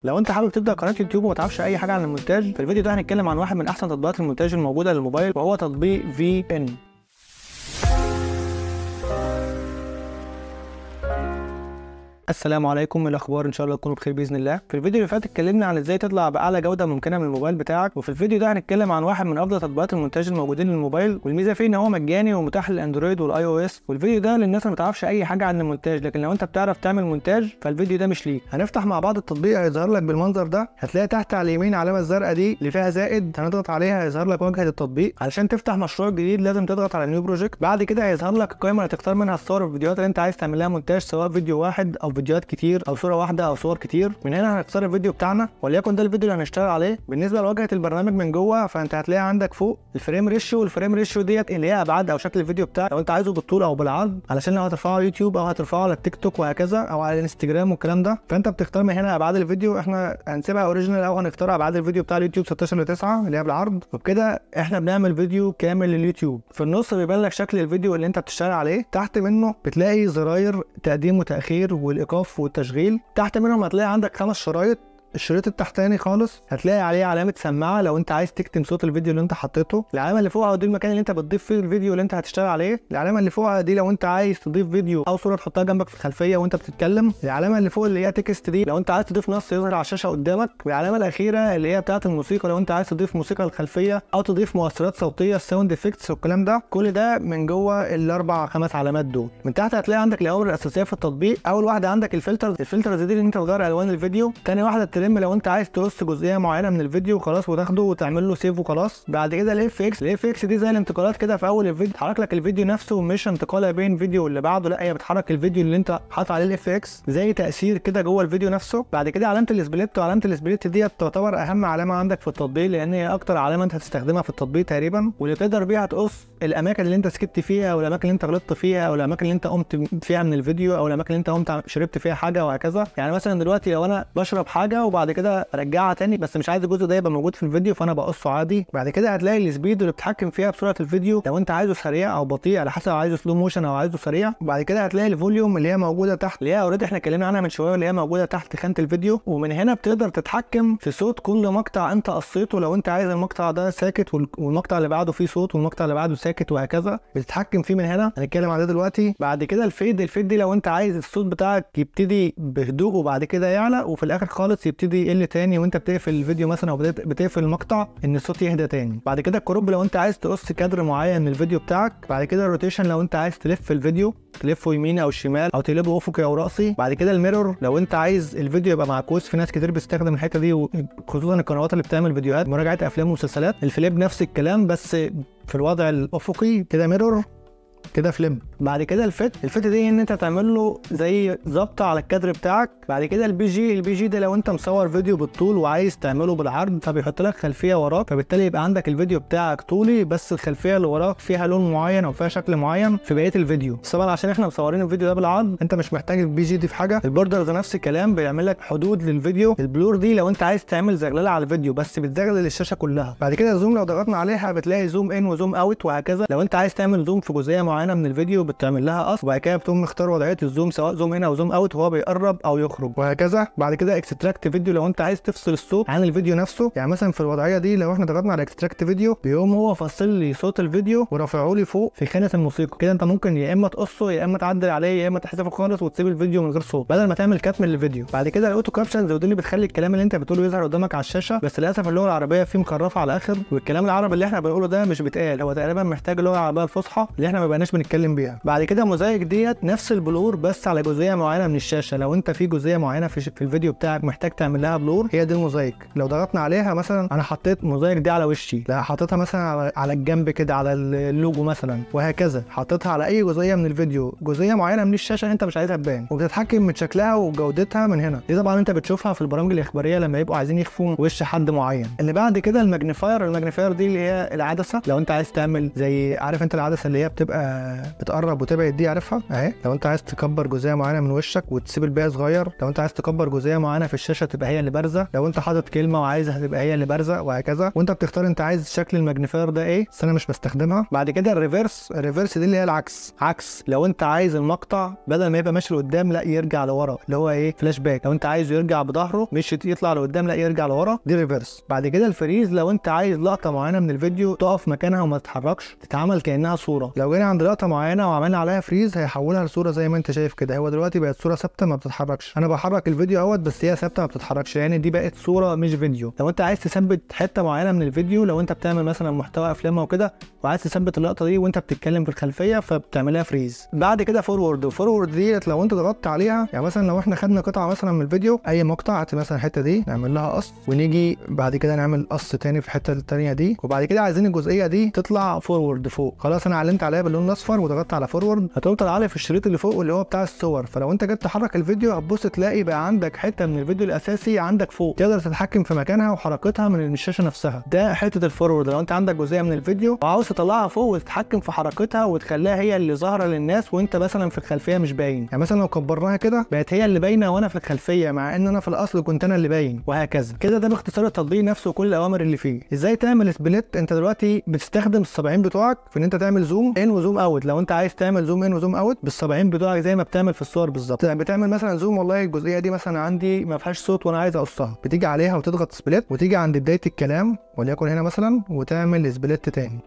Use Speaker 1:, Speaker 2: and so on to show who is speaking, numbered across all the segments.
Speaker 1: لو انت حابب تبدا قناه يوتيوب وما تعرفش اي حاجه عن المونتاج، في الفيديو ده هنتكلم عن واحد من احسن تطبيقات المونتاج الموجوده للموبايل، وهو تطبيق VN. السلام عليكم، ايه الاخبار؟ ان شاء الله تكونوا بخير باذن الله. في الفيديو اللي فات اتكلمنا عن ازاي تطلع باعلى جوده ممكنه من الموبايل بتاعك، وفي الفيديو ده هنتكلم عن واحد من افضل تطبيقات المونتاج الموجودين للموبايل، والميزه فيه ان هو مجاني ومتاح للاندرويد والاي او اس. والفيديو ده للناس اللي ما تعرفش اي حاجه عن المونتاج، لكن لو انت بتعرف تعمل مونتاج فالفيديو ده مش ليك. هنفتح مع بعض التطبيق، هيظهر لك بالمنظر ده، هتلاقي تحت على اليمين علامه الزرقاء دي اللي فيها زائد، هنضغط عليها هيظهر لك واجهه التطبيق. علشان تفتح مشروع جديد لازم تضغط على نيو بروجكت. بعد كده هيظهر لك القائمه اللي تختار منها الصور والفيديوهات اللي انت عايز تعمل لها مونتاج، سواء فيديو واحد او فيديوهات كتير او صوره واحده او صور كتير. من هنا هنختار الفيديو بتاعنا، وليكن ده الفيديو اللي هنشتغل عليه. بالنسبه لواجهه البرنامج من جوه، فانت هتلاقي عندك فوق الفريم ريشيو، والفريم ريشيو ديت اللي هي ابعاد او شكل الفيديو بتاعك، لو انت عايزه بالطول او بالعرض، علشان لو هترفعه على اليوتيوب او هترفعه على التيك توك وهكذا، او على الانستجرام والكلام ده. فانت بتختار من هنا ابعاد الفيديو، احنا هنسيبها اوريجينال او هنختار ابعاد الفيديو بتاع اليوتيوب 16:9 اللي هي بالعرض. وبكده احنا بنعمل فيديو كامل لليوتيوب. في النص بيبان لك شكل الفيديو اللي انت بتشتغل عليه، تحت منه بتلاقي زراير تقديم وتاخير والايقاف والتشغيل. تحت منهم هتلاقي عندك 5 شرايط. الشريط التحتاني خالص هتلاقي عليه علامه سماعه لو انت عايز تكتم صوت الفيديو اللي انت حطيته. العلامه اللي فوقها دي المكان اللي انت بتضيف فيه الفيديو اللي انت هتشتغل عليه. العلامه اللي فوقها دي لو انت عايز تضيف فيديو او صوره تحطها جنبك في الخلفيه وانت بتتكلم. العلامه اللي فوق اللي هي تكست دي لو انت عايز تضيف نص يظهر على الشاشه قدامك. والعلامه الاخيره اللي هي بتاعه الموسيقى لو انت عايز تضيف موسيقى للخلفيه او تضيف مؤثرات صوتيه، الساوند افكتس والكلام ده. كل ده من جوه الاربع 5 علامات دول. من تحت هتلاقي عندك الاوامر الاساسيه في التطبيق. اول واحده عندك الفلترز دي اللي انت تغير الوان الفيديو. ثاني واحده الترم لو انت عايز تقص جزئيه معينه من الفيديو خلاص وتاخده وتعمل له سيف وخلاص. بعد كده الاف اكس دي زي الانتقالات كده في اول الفيديو، تحرك لك الفيديو نفسه، مش انتقاله بين فيديو واللي بعده، لا هي بتحرك الفيديو اللي انت حاطط عليه الاف اكس زي تاثير كده جوه الفيديو نفسه. بعد كده علامه السبليت، وعلامه السبليت ديت تعتبر اهم علامه عندك في التطبيق، لان هي اكتر علامه انت هتستخدمها في التطبيق تقريبا، واللي تقدر بيها تقص الاماكن اللي انت سكت فيها، او الاماكن اللي انت غلطت فيها، او الاماكن اللي انت قمت فيها من الفيديو، او الاماكن اللي انت قمت شربت فيها حاجه وهكذا. يعني مثلا دلوقتي لو انا بشرب حاجه وبعد كده ارجعها تاني بس مش عايز الجزء ده يبقى موجود في الفيديو، فانا بقصه عادي. بعد كده هتلاقي السبيد اللي بتتحكم فيها بسرعه الفيديو، لو انت عايزه سريع او بطيء على حسب عايزه سلو موشن او عايزه سريع. وبعد كده هتلاقي الفوليوم اللي هي موجوده تحت، اللي هي اوريدي احنا اتكلمنا عنها من شويه، اللي هي موجوده تحت خانه الفيديو. ومن هنا بتقدر تتحكم في صوت كل مقطع انت قصيته، لو انت عايز المقطع ده ساكت والمقطع اللي بعده فيه صوت والمقطع اللي بعده ساكت وهكذا، بتتحكم فيه من هنا. هنتكلم على ده دلوقتي. بعد كده الفيد دي لو انت عايز الصوت بتاعك يبتدي بهدوء وبعد كده يعلى، وفي الاخر خالص يبتدي يقل تاني وانت بتقفل الفيديو مثلا او بتقفل المقطع ان الصوت يهدى تاني. بعد كده الكروب لو انت عايز تقص كادر معين من الفيديو بتاعك. بعد كده الروتيشن لو انت عايز تلف الفيديو، تلفه يمين او شمال او تقلبه افقي او راسي. بعد كده الميرور لو انت عايز الفيديو يبقى معكوس، في ناس كتير بتستخدم الحته دي خصوصا القنوات اللي بتعمل فيديوهات مراجعه افلام ومسلسلات. الفليب نفس الكلام بس في الوضع الافقي كده ميرور، كده فليب. بعد كده الفت دي ان انت تعمل له زي ظبطه على الكادر بتاعك. بعد كده البي جي ده لو انت مصور فيديو بالطول وعايز تعمله بالعرض، فبيحط لك خلفيه وراك، فبالتالي يبقى عندك الفيديو بتاعك طولي بس الخلفيه اللي وراك فيها لون معين او فيها شكل معين في بقيه الفيديو. بس طبعا عشان احنا مصورين الفيديو ده بالعرض انت مش محتاج البي جي دي في حاجه. البوردرز نفس الكلام، بيعمل لك حدود للفيديو. البلور دي لو انت عايز تعمل زغلله على الفيديو بس بتزغلل الشاشه كلها. بعد كده الزوم لو ضغطنا عليها بتلاقي زوم ان وزوم اوت وهكذا. لو انت عايز تعمل زوم في جزئيه معينه من الفيديو بتعمل لها قص، وبعد كده بتقوم مختار وضعيه الزوم سواء زوم ان او زوم اوت وهو بيقرب او يخرج وهكذا. بعد كده اكستراكت فيديو لو انت عايز تفصل الصوت عن الفيديو نفسه. يعني مثلا في الوضعيه دي لو احنا ضغطنا على اكستراكت فيديو بيقوم هو فاصل لي صوت الفيديو ورافعه لي فوق في خانه الموسيقى. كده انت ممكن يا اما تقصه يا اما تعدل عليه يا اما تحذفه خالص وتسيب الفيديو من غير صوت بدل ما تعمل كتم للفيديو. بعد كده الاوتو كابشنز ودي اللي بتخلي الكلام اللي انت بتقوله يظهر قدامك على الشاشه، بس للاسف اللغه العربيه فيه مخرفه على الاخر، والكلام العربي اللي احنا بنقوله ده مش بيتقال، هو تقريبا محتاج اللغه العربيه الفصحى اللي احنا ما بقيناش بنتكلم بيها. بعد كده موزايك ديت نفس البلور بس على جزئيه معينه من الشاشه. لو انت في جزئيه معينه في الفيديو بتاعك محتاج تعمل لها بلور، هي دي الموزايك. لو ضغطنا عليها مثلا انا حطيت موزايك دي على وشي، لا حطيتها مثلا على الجنب كده على اللوجو مثلا وهكذا، حطيتها على اي جزئيه من الفيديو، جزئيه معينه من الشاشه انت مش عايزها تبان، وبتتحكم من شكلها وجودتها من هنا. دي طبعا انت بتشوفها في البرامج الاخباريه لما يبقوا عايزين يخفوا وش حد معين. اللي بعد كده الماجنيفاير دي اللي هي العدسه. لو انت عايز تعمل زي عارف انت العدسه اللي هي بتبقى بتقرب وتبعد دي، عارفها اهي. لو انت عايز تكبر جزئيه معينه من وشك وتسيب الباقي صغير، لو انت عايز تكبر جزئيه معينه في الشاشه تبقى هي اللي بارزه، لو انت حاطط كلمه وعايزها تبقى هي اللي بارزه، وهكذا. وانت بتختار انت عايز شكل الماجنيفاير ده ايه، بس انا مش بستخدمها. بعد كده الريفرس دي اللي هي عكس لو انت عايز المقطع بدل ما يبقى ماشي لقدام لا يرجع لورا، اللي هو ايه فلاش باك. لو انت عايزه يرجع بظهره مش يطلع لقدام لا يرجع لورا، دي ريفرس. بعد كده الفريز، لو انت عايز لقطه معينه من الفيديو تقف مكانها وما تتحركش، تتعمل كانها صوره. لو جينا عند لقطه معينه وعملنا عليها فريز هيحولها لصوره زي ما انت شايف كده. هو دلوقتي بقت صوره ثابته ما بتتحركش، انا بحرك الفيديو اهوت بس هي ثابته ما بتتحركش، يعني دي بقت صوره مش فيديو. لو انت عايز تثبت حته معينه من الفيديو، لو انت بتعمل مثلا محتوى افلام او كده وعايز تثبت اللقطه دي وانت بتتكلم في الخلفيه، فبتعملها فريز. بعد كده فورورد ديت لو انت ضغطت عليها، يعني مثلا لو احنا خدنا قطعه مثلا من الفيديو، اي مقطع مثلا الحته دي نعمل لها قص، ونيجي بعد كده نعمل قص تاني في الحته الثانيه دي، وبعد كده عايزين الجزئيه دي تطلع فورورد فوق. خلاص انا علمت عليها باللون الاصفر وضغطت على فورورد، هتقوم طالعه لي في الشريط اللي فوق اللي هو بتاع الصور. فلو انت جيت تحرك الفيديو هتبص تلاقي بقى عندك حته من الفيديو الاساسي عندك فوق، تقدر تتحكم في مكانها وحركتها من الشاشه نفسها. ده حته الفورورد. لو انت عندك جزئيه من الفيديو وعاوز تطلعها فوق وتتحكم في حركتها وتخليها هي اللي ظاهره للناس وانت مثلا في الخلفيه مش باين، يعني مثلا لو كبرناها كده بقت هي اللي باينه وانا في الخلفيه، مع ان انا في الاصل كنت انا اللي باين، وهكذا كده. ده باختصار التطبيق نفسه وكل الاوامر اللي فيه. ازاي تعمل سبليت؟ انت دلوقتي بتستخدم الصباعين بتوعك في ان انت تعمل زوم ان وزوم اوت. لو انت عايز تعمل زوم ان وزوم اوت بالصباعين بتوعك زي ما بتعمل في الصور بالظبط. بتعمل مثلا زوم، والله الجزئيه دي مثلا عندي ما فيهاش صوت وانا عايز اقصها، بتيجي عليها وتضغط سبليت وتيجي عند بدايه الكلام وليكن هنا مثلا وتعمل سبليت تاني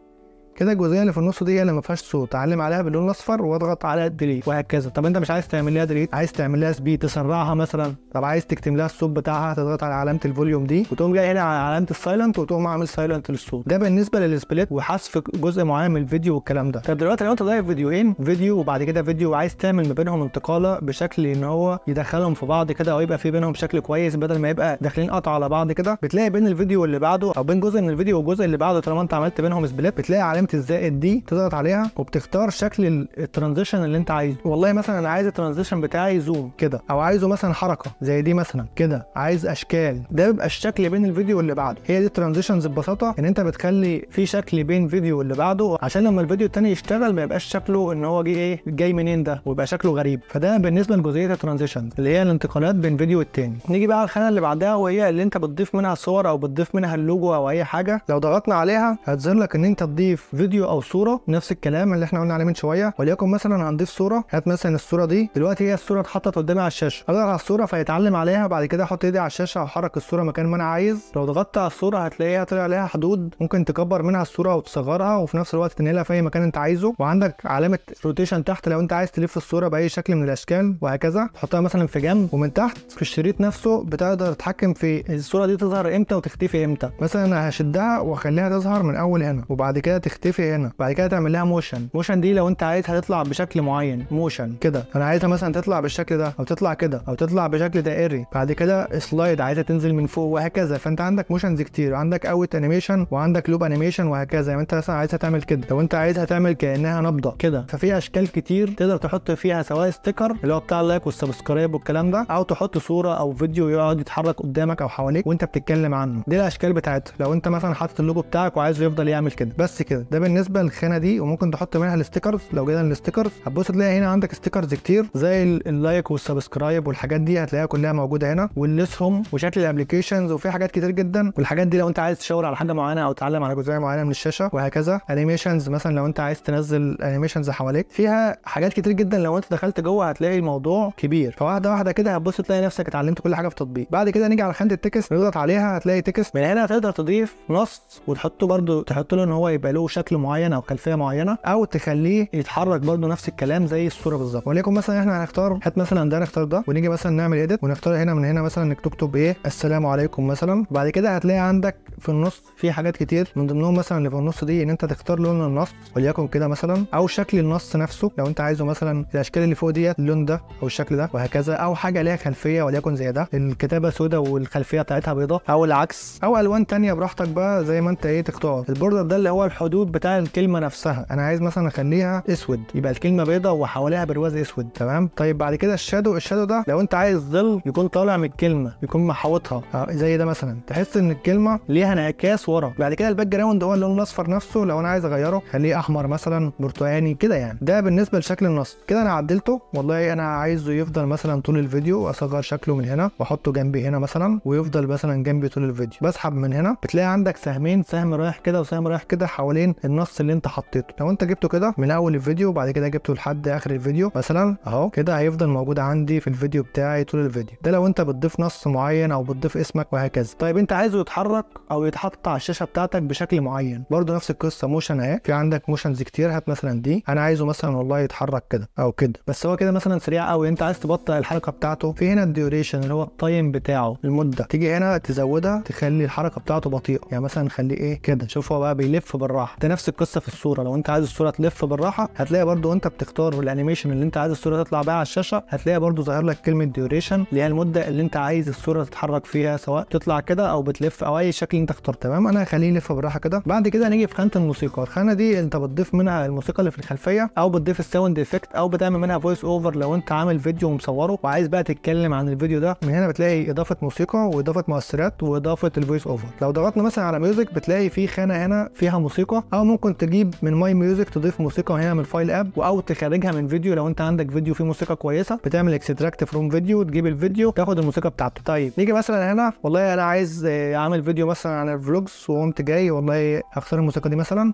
Speaker 1: كده. الجزئيه اللي في النص دي هي اللي ما فيهاش صوت، اعلم عليها باللون الاصفر واضغط على ديليت وهكذا. طب انت مش عايز تعمل لها ديليت، عايز تعمل لها سبيد تسرعها مثلا، طب عايز تكتم لها الصوت بتاعها، تضغط على علامه الفوليوم دي وتقوم جاي هنا على علامه السايلنت وتقوم عامل سايلنت للصوت. ده بالنسبه للسبليت وحذف جزء معين من الفيديو والكلام ده. طب دلوقتي لو انت ضايف فيديوهين، فيديو وبعد كده فيديو، وعايز تعمل ما بينهم انتقاله بشكل ان هو يدخلهم في بعض كده او يبقى في بينهم شكل كويس بدل ما يبقى داخلين قطع على بعض كده، بتلاقي بين الفيديو واللي بعده او بين جزء من الفيديو والجزء اللي بعده طالما انت عملت بينهم سبليت بتلاقي علامه الزائد دي، تضغط عليها وبتختار شكل الترانزيشن اللي انت عايزه. والله مثلا انا عايز الترانزيشن بتاعي زوم كده، او عايزه مثلا حركه زي دي مثلا كده، عايز اشكال، ده بيبقى الشكل بين الفيديو واللي بعده. هي دي الترانزيشنز ببساطه، ان انت بتخلي في شكل بين فيديو واللي بعده عشان لما الفيديو الثاني يشتغل ما يبقاش شكله ان هو جاي منين ده ويبقى شكله غريب. فده بالنسبه لجزئيه الترانزيشنز اللي هي الانتقالات بين فيديو والتاني. نيجي بقى على الخانه اللي بعدها وهي اللي انت بتضيف منها صور او بتضيف منها اللوجو او اي حاجه. لو ضغطنا عليها هتظهر لك ان انت تضيف فيديو او صوره، نفس الكلام اللي احنا قلنا عليه من شويه. وليكن مثلا هنضيف صوره، هات مثلا الصوره دي دلوقتي هي الصوره اتحطت قدامي على الشاشه، اضغط على الصوره فيتعلم عليها، بعد كده احط ايدي على الشاشه واحرك الصوره مكان ما انا عايز. لو ضغطت على الصوره هتلاقيها طلع عليها حدود، ممكن تكبر منها الصوره وتصغرها وفي نفس الوقت تنقلها في اي مكان انت عايزه، وعندك علامه روتيشن تحت لو انت عايز تلف الصوره باي شكل من الاشكال وهكذا. تحطها مثلا في جنب، ومن تحت في الشريط نفسه بتقدر تتحكم في الصوره دي تظهر امتى وتختفي امتى. مثلا انا هشدها واخليها تظهر من اول هنا وبعد كده تختفي هنا، بعد كده تعمل لها موشن دي لو انت عايزها تطلع بشكل معين موشن كده، انا عايزها مثلا تطلع بالشكل ده او تطلع كده او تطلع بشكل دائري، بعد كده سلايد عايزها تنزل من فوق وهكذا. فانت عندك موشنز كتير، عندك اوت انيميشن وعندك لوب انيميشن وهكذا. يعني انت مثلا عايزها تعمل كده، لو انت عايزها تعمل كانها نبضه كده، ففي اشكال كتير تقدر تحط فيها سواء ستيكر اللي هو بتاع اللايك والسبسكرايب والكلام ده، او تحط صوره او فيديو يقعد يتحرك قدامك او حواليك وانت بتتكلم عنه. دي الاشكال بتاعتها لو انت مثلا حاطط اللوجو بتاعك وعايزه يفضل يعمل كده بس كده. ده بالنسبه للخانه دي. وممكن تحط منها الستيكرز. لو جينا للستيكرز هتبص تلاقي هنا عندك ستيكرز كتير زي اللايك والسبسكرايب والحاجات دي هتلاقيها كلها موجوده هنا، والاسهم وشكل الابلكيشنز، وفي حاجات كتير جدا. والحاجات دي لو انت عايز تشاور على حاجه معينه او تعلم على جزئيه معينه من الشاشه وهكذا. انيميشنز مثلا لو انت عايز تنزل انيميشنز حواليك، فيها حاجات كتير جدا. لو انت دخلت جوه هتلاقي الموضوع كبير، فواحده واحده كده هتبص تلاقي نفسك اتعلمت كل حاجه في التطبيق. بعد كده نيجي على خانه التكست، نضغط عليها هتلاقي تكست. من هنا هتقدر تضيف نص وتحطه برده، تحط له ان هو يبقى له شكل معين او خلفيه معينه، او تخليه يتحرك برده نفس الكلام زي الصوره بالظبط. وليكن مثلا احنا هنختار، هات مثلا ده نختار ده، ونيجي مثلا نعمل ايديت ونختار هنا من هنا مثلا انك تكتب ايه السلام عليكم مثلا. بعد كده هتلاقي عندك في النص في حاجات كتير، من ضمنهم مثلا اللي في النص دي ان انت تختار لون النص وليكن كده مثلا، او شكل النص نفسه لو انت عايزه مثلا الاشكال اللي فوق ديت اللون ده او الشكل ده وهكذا، او حاجه ليها خلفيه وليكن زي ده الكتابه سوداء والخلفيه بتاعتها بيضاء، او العكس، او الوان تانية براحتك بقى زي ما انت ايه تختار. البوردر ده اللي هو الحدود الفونت بتاع الكلمه نفسها، انا عايز مثلا اخليها اسود، يبقى الكلمه بيضه وحواليها برواز اسود. تمام. طيب بعد كده الشادو ده لو انت عايز ظل يكون طالع من الكلمه، يكون محوطها زي ده مثلا، تحس ان الكلمه ليها انعكاس ورا. بعد كده الباك جراوند هو اللون الاصفر نفسه، لو انا عايز اغيره خليه احمر مثلا، برتقاني كده يعني. ده بالنسبه لشكل النص. كده انا عدلته. والله انا عايزه يفضل مثلا طول الفيديو، اصغر شكله من هنا واحطه جنبي هنا مثلا، ويفضل مثلا جنبي طول الفيديو. بسحب من هنا بتلاقي عندك سهمين، سهم رايح كده وسهم رايح كده حوالين النص اللي انت حطيته. لو انت جبته كده من اول الفيديو وبعد كده جبته لحد اخر الفيديو مثلا اهو كده، هيفضل موجود عندي في الفيديو بتاعي طول الفيديو. ده لو انت بتضيف نص معين او بتضيف اسمك وهكذا. طيب انت عايزه يتحرك او يتحط على الشاشه بتاعتك بشكل معين، برضو نفس القصه. موشن اهي، في عندك موشنز كتير. هات مثلا دي، انا عايزه مثلا والله يتحرك كده او كده، بس هو كده مثلا سريع قوي، انت عايز تبطئ الحركه بتاعته. في هنا الديوريشن اللي هو التايم بتاعه، المده، تيجي هنا تزودها تخلي الحركه بتاعته بطيئه، يعني مثلا نخليه ايه كده. شوف هو بقى بيلف بالراحه. ده نفس القصه في الصوره، لو انت عايز الصوره تلف بالراحه هتلاقي برضو انت بتختار الانيميشن اللي انت عايز الصوره تطلع بيها على الشاشه، هتلاقي برضو ظاهر لك كلمه ديوريشن اللي هي المده اللي انت عايز الصوره تتحرك فيها، سواء تطلع كده او بتلف او اي شكل انت اخترته. تمام. انا هخليه يلف بالراحه كده. بعد كده نيجي في خانه الموسيقى. الخانه دي انت بتضيف منها الموسيقى اللي في الخلفيه، او بتضيف الساوند افكت، او بتعمل منها فويس اوفر لو انت عامل فيديو ومصوره وعايز بقى تتكلم عن الفيديو ده. من هنا بتلاقي اضافه موسيقى واضافه مؤثرات واضافه الفويس اوفر. لو ضغطنا مثلا على ميوزك بتلاقي في خانه هنا فيها موسيقى، او ممكن تجيب من ماي ميوزك تضيف موسيقى هنا من الفايل اب، او تخرجها من فيديو. لو انت عندك فيديو فيه موسيقى كويسه بتعمل اكستراكت فروم فيديو، تجيب الفيديو تاخد الموسيقى بتاعته. طيب نيجي مثلا هنا، والله انا عايز اعمل فيديو مثلا عن الفلوجز وقمت جاي والله هختار الموسيقى دي مثلا،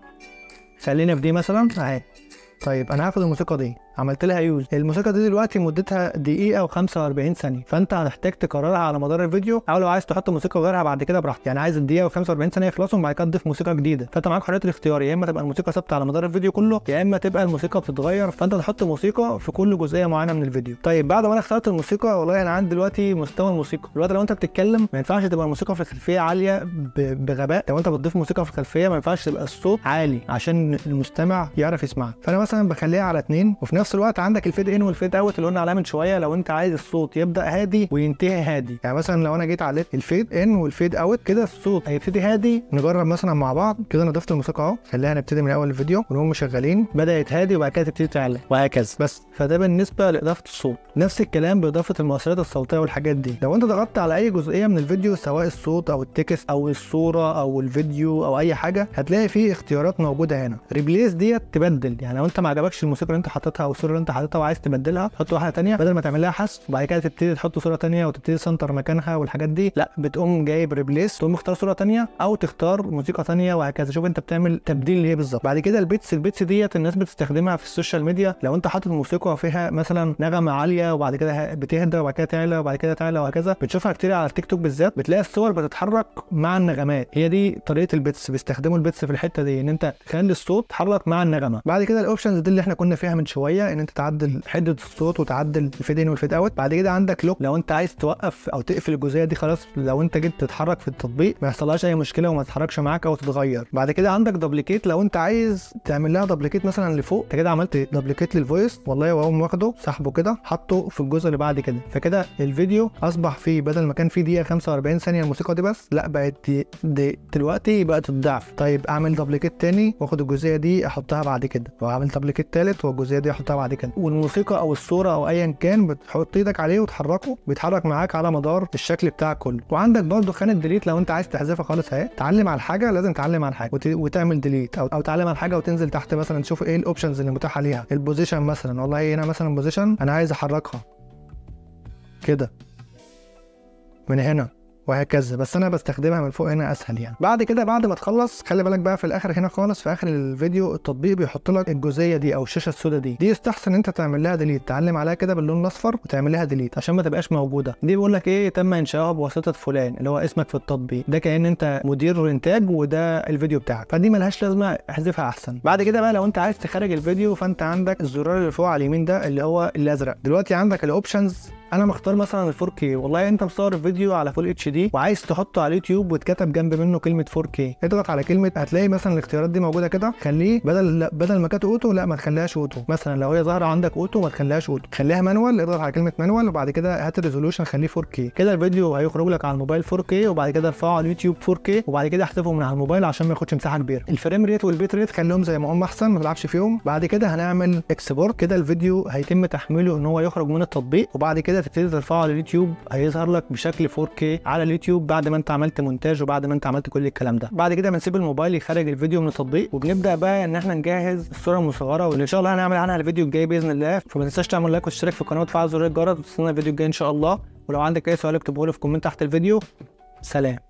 Speaker 1: خلينا في دي مثلا اهي. طيب انا هاخد الموسيقى دي عملت لها يوز. الموسيقى دي دلوقتي مدتها دقيقه و45 ثانيه، فانت هتحتاج تكررها على مدار الفيديو، او لو عايز تحط موسيقى غيرها بعد كده براحتك. يعني عايز الدقيقه و45 ثانيه يخلصوا وبعد كده تضيف موسيقى جديده، فانت معاك حريه الاختيار، يا اما تبقى الموسيقى ثابته على مدار الفيديو كله، يا اما تبقى الموسيقى بتتغير، فانت تحط موسيقى في كل جزئيه معينه من الفيديو. طيب بعد ما انا اخترت الموسيقى، والله انا عندي دلوقتي مستوى الموسيقى. دلوقتي لو انت بتتكلم ما ينفعش تبقى الموسيقى في الخلفيه عاليه بغباء. لو انت بتضيف موسيقى في الخلفيه ما ينفعش تبقى الصوت عالي عشان المستمع يعرف يسمعك. فانا مثلا بخليها على 2، وفي نفس الوقت عندك الفيد ان والفيد اوت اللي قلنا عليها من شويه. لو انت عايز الصوت يبدا هادي وينتهي هادي، يعني مثلا لو انا جيت عليت الفيد ان والفيد اوت كده الصوت هيبتدي هادي. نجرب مثلا مع بعض كده. انا ضفت الموسيقى اهو، خليها نبتدي من اول الفيديو ونقوم شغالين، بدات هادي وبعد كده تبتدي تعلى وهكذا. بس فده بالنسبه لاضافه الصوت. نفس الكلام باضافه المؤثرات الصوتيه والحاجات دي. لو انت ضغطت على اي جزئيه من الفيديو، سواء الصوت او التكست او الصوره او الفيديو او اي حاجه، هتلاقي فيه اختيارات موجوده هنا. ريبليس ديت تبدل، يعني لو انت ما عجبكش الموسيقى اللي انت حاططها او الصوره اللي انت حاططها وعايز تبدلها، تحط واحده ثانيه بدل ما تعمل لها حذف وبعد كده تبتدي تحط صوره ثانيه وتبتدي سنتر مكانها والحاجات دي، لا بتقوم جايب ريبليس، تقوم مختار صوره ثانيه او تختار موسيقى ثانيه وهكذا. شوف انت بتعمل تبديل ليه بالظبط. بعد كده البيتس ديت الناس بتستخدمها في السوشيال ميديا. لو انت حاطط موسيقى فيها مثلا نغمه عاليه وبعد كده بتهدى وبعد كده تعلى وبعد كده تعلى وهكذا، بتشوفها كتير على التيك توك بالذات. بتلاقي الصور بتتحرك مع النغمات، هي دي طريقه البيتس. بيستخدموا البيتس في الحته دي، ان انت تخلي الصوت يتحرك مع النغمه. بعد كده الاوبشنز دي اللي احنا كنا فيها من شويه، ان انت تعدل حده الصوت وتعدل الفيد ان والفيد اوت. بعد كده عندك لوك، لو انت عايز توقف او تقفل الجزئيه دي خلاص، لو انت جيت تتحرك في التطبيق ما يحصلهاش اي مشكله وما تتحركش معاك او تتغير. بعد كده عندك دبليكيت، لو انت عايز تعمل لها دبليكيت مثلا لفوق، انت كده عملت دبليكيت للفويس والله، واقوم واخده سحبه كده حطه في الجزء اللي بعد كده، فكده الفيديو اصبح فيه بدل ما كان فيه دقيقه 45 ثانيه الموسيقى دي بس، لا بقت دي دلوقتي بقت الضعف. طيب اعمل دبليكيت تاني واخد الجزئيه دي احطها بعد كده، واعمل دبليكيت تالت والجزئيه دي احطها بعد كده. والموسيقى او الصوره او ايا كان بتحط ايدك عليه وتحركه، بيتحرك معاك على مدار الشكل بتاعك كله. وعندك برده خانه ديليت، لو انت عايز تحذفها خالص اهي. تعلم على الحاجه، لازم تعلم على الحاجه وتعمل ديليت، او تعلم على الحاجه وتنزل تحت مثلا تشوف ايه الاوبشنز اللي متاحه ليها. البوزيشن مثلا، والله هنا مثلا بوزيشن انا عايز احركها كده من هنا وهكذا، بس انا بستخدمها من فوق هنا اسهل يعني. بعد كده بعد ما تخلص خلي بالك بقى في الاخر هنا خالص في اخر الفيديو التطبيق بيحط لك الجزئيه دي او الشاشه السوداء دي يستحسن انت تعمل لها ديليت، تعلم عليها كده باللون الاصفر وتعمل لها ديليت عشان ما تبقاش موجوده. دي بيقول لك ايه، تم انشاؤها بواسطه فلان اللي هو اسمك في التطبيق ده، كأن انت مدير انتاج وده الفيديو بتاعك، فدي ملهاش لازمه، احذفها احسن. بعد كده بقى لو انت عايز تخرج الفيديو، فانت عندك الزرار اللي فوق على اليمين ده اللي هو الازرق. دلوقتي عندك الاوبشنز انا مختار مثلا ال 4K. والله انت مصور الفيديو على فول اتش دي وعايز تحطه على اليوتيوب واتكتب جنب منه كلمه 4K، اضغط على كلمه، هتلاقي مثلا الاختيارات دي موجوده كده. خليه بدل ما كانت اوتو، لا ما تخليهاش اوتو. مثلا لو هي ظاهره عندك اوتو ما تخليهاش اوتو، خليها مانوال. اضغط على كلمه مانوال وبعد كده هات الريزولوشن خليه 4K. كده الفيديو هيخرج لك على الموبايل 4K، وبعد كده ارفعه على اليوتيوب 4K، وبعد كده احذفه من على الموبايل عشان ما ياخدش مساحه كبيره. الفريم ريت والبيت ريت خليهم زي ما هم احسن، ما تلعبش فيهم. بعد كده هنعمل اكسبورت. كده الفيديو هيتم تحميله ان هو يخرج من التطبيق، وبعد كده تبتدي ترفعه على اليوتيوب، هيظهر لك بشكل 4K على اليوتيوب بعد ما انت عملت مونتاج وبعد ما انت عملت كل الكلام ده. بعد كده بنسيب الموبايل يخرج الفيديو من التطبيق، وبنبدا بقى ان احنا نجهز الصوره المصغره، واللي ان شاء الله هنعمل عنها الفيديو الجاي باذن الله. فما تنساش تعمل لايك وتشترك في القناه وتفعل زر الجرس وتستنى الفيديو الجاي ان شاء الله. ولو عندك اي سؤال اكتبه لي في كومنت تحت الفيديو. سلام.